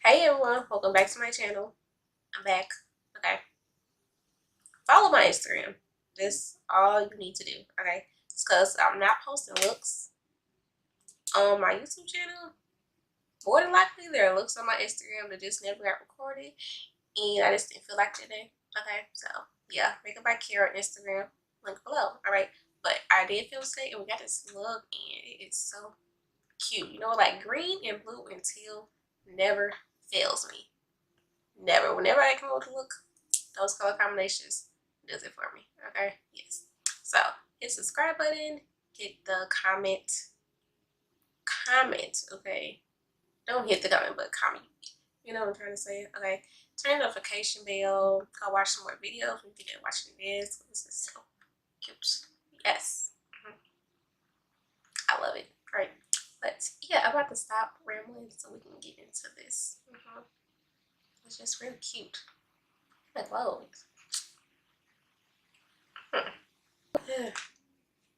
Hey everyone, welcome back to my channel. I'm back. Okay. Follow my Instagram. That's all you need to do. Okay. It's because I'm not posting looks on my YouTube channel. More than likely there are looks on my Instagram that just never got recorded. And I just didn't feel like today. Okay. So yeah, makeupbykeaira on Instagram. Link below. Alright. But I did film today and we got this look and it is so cute. You know, like green and blue and teal never fails me. Never. Whenever I come up with a look, those color combinations does it for me. Okay. Yes. So hit the subscribe button, hit the comment. Okay. Don't hit the comment, but comment. You know what I'm trying to say. Okay. Turn the notification bell. Go watch some more videos if you didn't watch this. This is so cute. Yes. I love it. Great. But yeah, I'm about to stop rambling so we can get into this. It's just really cute. Like, whoa.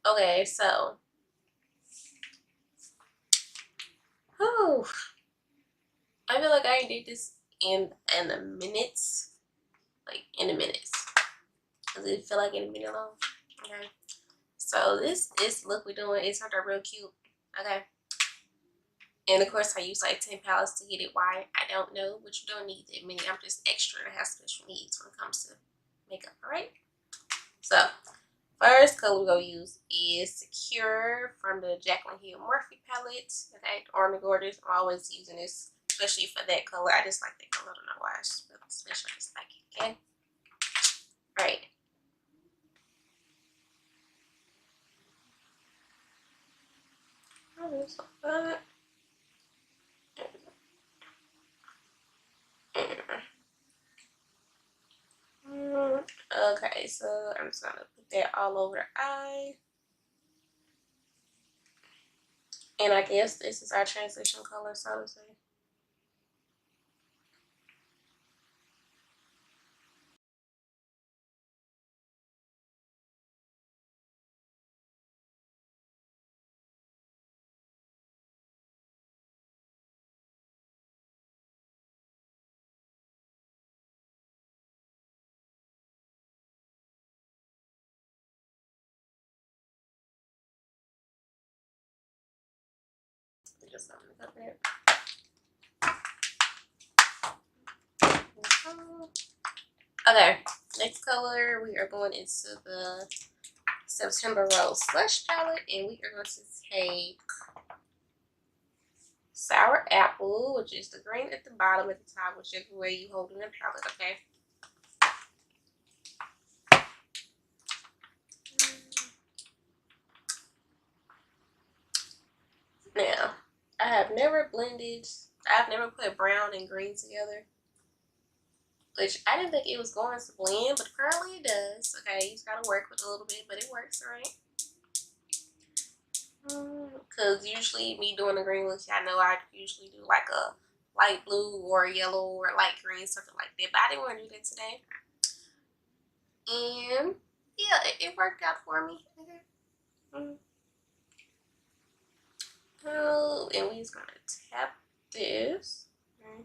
Okay, so whew, I feel like I did this in the minutes, like in the minutes. Does it feel like in a minute long? Okay. So this look we're doing, it turned out real cute. Okay. And of course I use like 10 palettes to get it white. I don't know, but you don't need that many. I'm just extra to have special needs when it comes to makeup, alright? So first color we're gonna use is Secure from the Jaclyn Hill Morphe palette. Okay, Army Gorgeous. I'm always using this, especially for that color. I just like that color. I don't know why. It's really special. I just like it. Okay. Alright. Oh, that's so fun. Okay, so I'm just gonna put that all over the eye. And I guess this is our transition color, so to say. Just something like that. Okay, next color we are going into the September Rose Slush palette, and we are going to take Sour Apple, which is the green at the bottom, at the top, whichever way you hold in the palette. Okay. Now, I've never put brown and green together, which I didn't think it was going to blend, but apparently it does. Okay, you just gotta work with it a little bit, but it works, alright? Because usually me doing the green look, I know I usually do like a light blue or yellow or light green, something like that, but I didn't want to do that today. And yeah, it worked out for me. Okay. Oh, and we're just gonna tap this. Okay.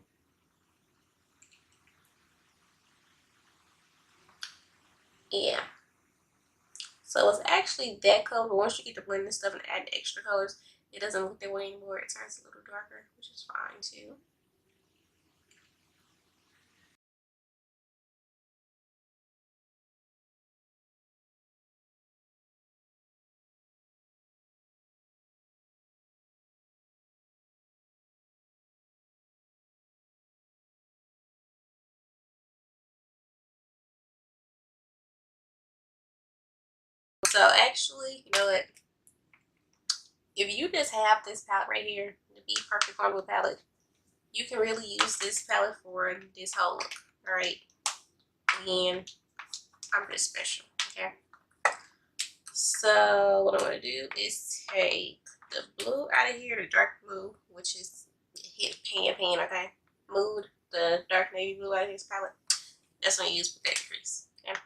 Yeah. So it's actually that color, but once you get to blend this stuff and add the extra colors, it doesn't look that way anymore. It turns a little darker, which is fine too. So actually, you know what? If you just have this palette right here, the BPerfect Carnival palette, you can really use this palette for this whole look. Alright. Again, I'm just special. Okay. So what I'm gonna do is take the blue out of here, the dark blue, which is hit pan, okay? Move the dark navy blue out of this palette. That's what I use with that crease. Okay.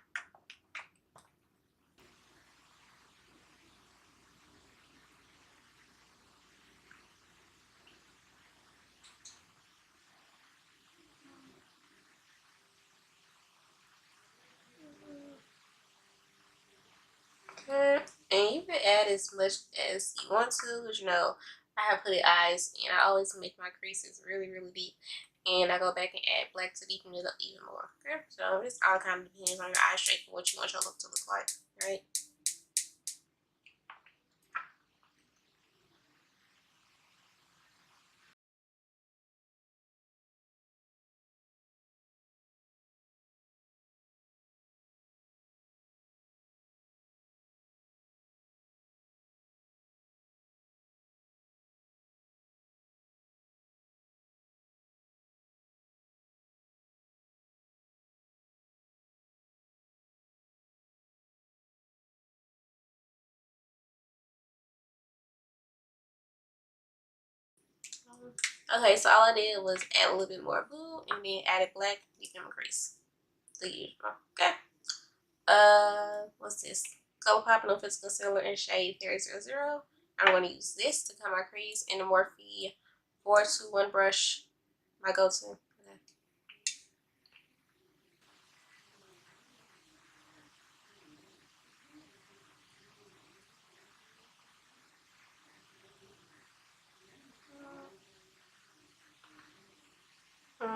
as much as you want to, because you know I have hooded eyes and I always make my creases really, really deep. And I go back and add black to deepen it up even more. Okay, so this all kind of depends on your eye shape and what you want your look to look like, right? Okay, so all I did was add a little bit more blue and then added black to deepen my crease. The usual. Okay. What's this? Colourpop No Filter Concealer in shade 000. I'm going to use this to cut my crease in the Morphe 421 brush, my go-to. Okay.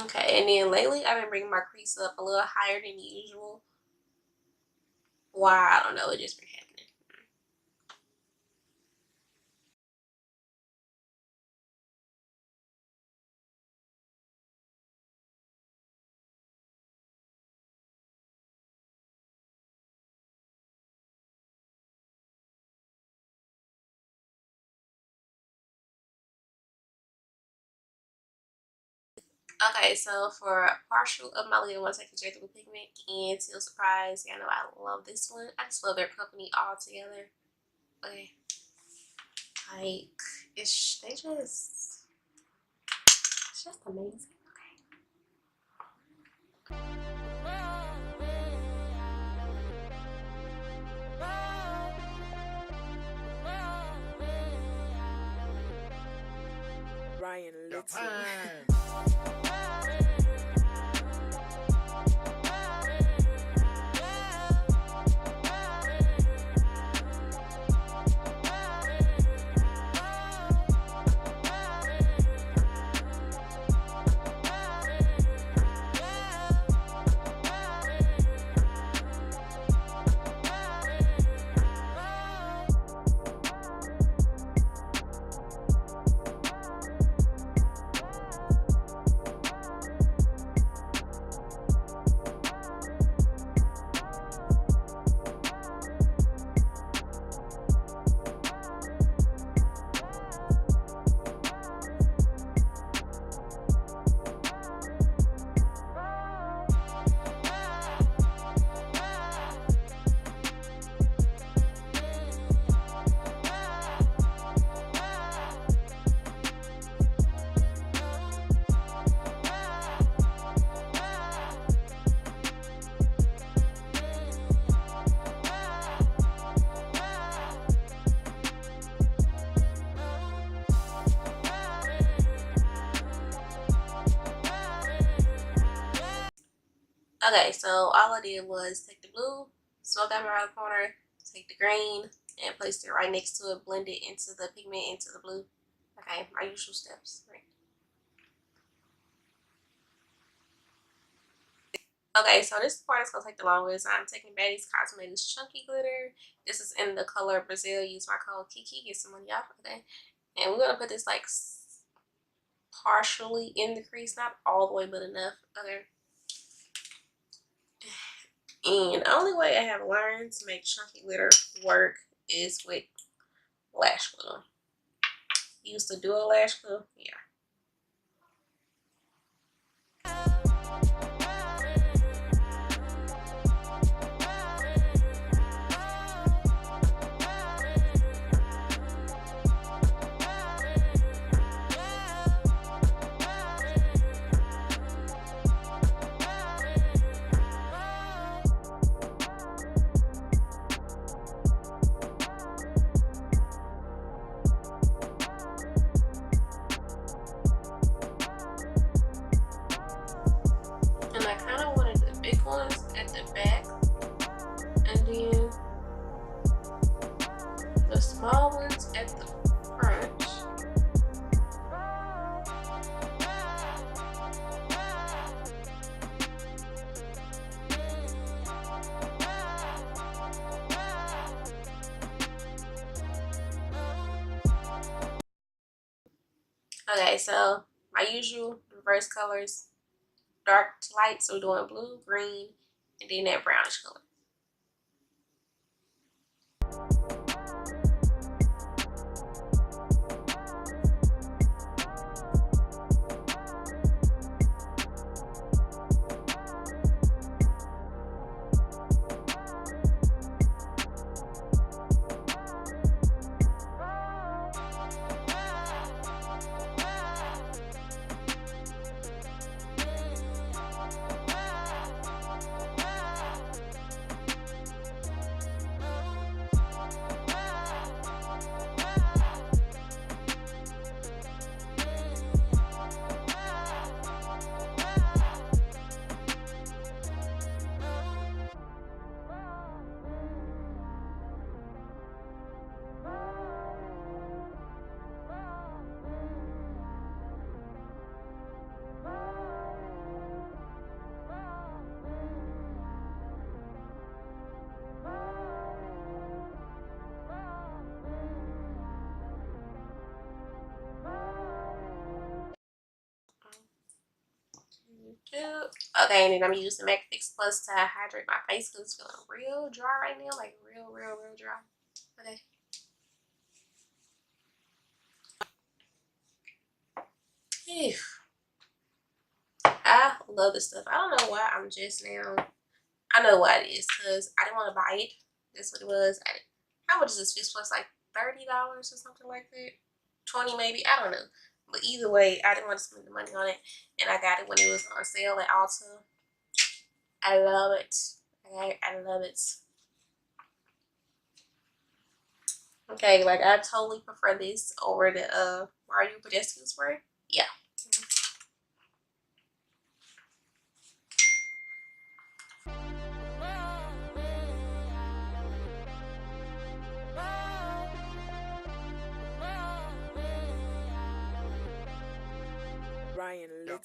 Okay, and then lately I've been bringing my crease up a little higher than usual. Why? I don't know. It just been happening. Okay, so for partial of my lid, I want to take the Jaclyn pigment and Teal Surprise. Yeah, I know I love this one. I just love their company all together. Okay, like they just. It's just amazing. Ryan Little. Okay, so all I did was take the blue, smoke out my right corner, take the green, and place it right next to it, blend it into the pigment, into the blue. Okay, my usual steps. Right. Okay, so this part is going to take the longest. I'm taking Baddie Cosmetics Chunky Glitter. This is in the color Brazil. Use my code Keke, get some money off. Okay, and we're going to put this like partially in the crease, not all the way, but enough. Okay. And the only way I have learned to make chunky glitter work is with lash glue. Used to do a lash glue, yeah. Okay, so my usual reverse colors, dark to light. So we're doing blue, green, and then that brownish color. Okay, and then I'm using MAC Fix Plus to hydrate my face because it's feeling real dry right now, like real dry. Okay. Phew. I love this stuff. I don't know why I'm just now. I know why it is, because I didn't want to buy it. That's what it was. How much is this Fix Plus? Like $30 or something like that? 20 maybe? I don't know. But either way, I didn't want to spend the money on it. And I got it when it was on sale at Ulta. I love it. Okay, I love it. Okay, like I totally prefer this over the Jlarue pedestrian spray. Yeah. Ryan Little.